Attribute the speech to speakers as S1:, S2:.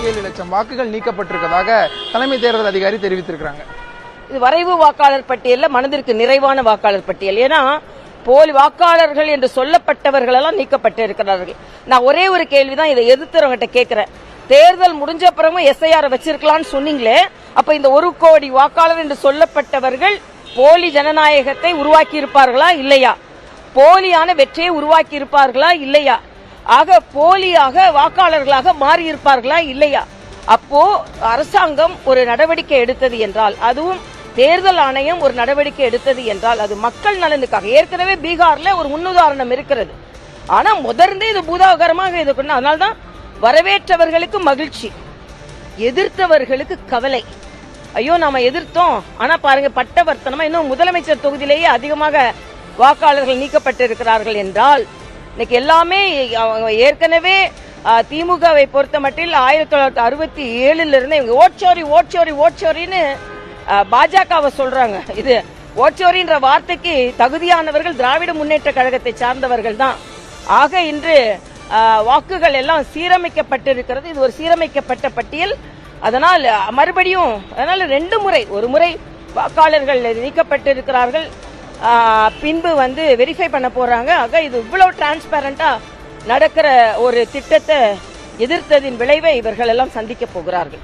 S1: 57 லட்சம் வாக்குகள் நீக்கப்பட்டிருப்பதாக தலைமை தேர்தல் அதிகாரி தெரிவித்திருக்கிறாங்க.
S2: இது வரைவு வாக்காளர் பட்டியலில் மனதிற்கு நிறைவான வாக்காளர் பட்டியல். ஏன்னா போலி வாக்காளர்கள் என்று சொல்லப்பட்டவர்கள் எல்லாம் நீக்கப்பட்டு இருக்கிறார்கள். நான் ஒரே ஒரு கேள்விதான் இதை எதிர்த்தவங்கிட்ட கேட்கிறேன். தேர்தல் முடிஞ்ச பிறகு எஸ்ஐஆர் வச்சிருக்கலாம்னு சொன்னீங்களே, அப்ப இந்த 1 கோடி வாக்காளர் என்று சொல்லப்பட்டவர்கள் போலி ஜனநாயகத்தை உருவாக்கி இருப்பார்களா இல்லையா? போலியான வெற்றியை உருவாக்கி இருப்பார்களா இல்லையா? ஆக போலியாக வாக்காளர்களாக மாறி இருப்பார்களா இல்லையா? அப்போ அரசாங்கம் ஒரு நடவடிக்கை எடுத்தது என்றால், அதுவும் தேர்தல் ஆணையம் ஒரு நடவடிக்கை எடுத்தது என்றால் அது மக்கள் நலனுக்காக. ஏற்கனவே பீகார்ல ஒரு முன்னுதாரணம் இருக்கிறது. ஆனா முதர்ந்தே இது பூதாகரமாக இது பண்ண, அதனால்தான் வரவேற்றவர்களுக்கு மகிழ்ச்சி, எதிர்த்தவர்களுக்கு கவலை. ஐயோ நாம எதிர்த்தோம், ஆனா பாருங்க பட்டவர்த்தனமா இன்னும் முதலமைச்சர் தொகுதியிலேயே அதிகமாக வாக்காளர்கள் நீக்கப்பட்டிருக்கிறார்கள் என்றால், இன்னைக்கு எல்லாமே ஏற்கனவே திமுகவை பொறுத்த மட்டில் 1967 இருந்து இவங்க ஓட்சோரி ஓட்சோரி ஓட்சோரின்னு பாஜகவை சொல்றாங்க. இது ஓட்சோரின்ற வார்த்தைக்கு தகுதியானவர்கள் திராவிட முன்னேற்ற கழகத்தை சார்ந்தவர்கள் தான். ஆக இன்று வாக்குகள் எல்லாம் சீரமைக்கப்பட்டிருக்கிறது. இது ஒரு சீரமைக்கப்பட்ட பட்டியல். அதனால் மறுபடியும் ஒரு முறை வாக்காளர்கள் நீக்கப்பட்டிருக்கிறார்கள், பின்பு வெரிஃபை பண்ண போறாங்க. ஆக இது இவ்வளவு டிரான்ஸ்பரண்டா நடக்கிற ஒரு திட்டத்தை எதிர்த்ததின் விளைவை இவர்கள் எல்லாம் சந்திக்க போகிறார்கள்.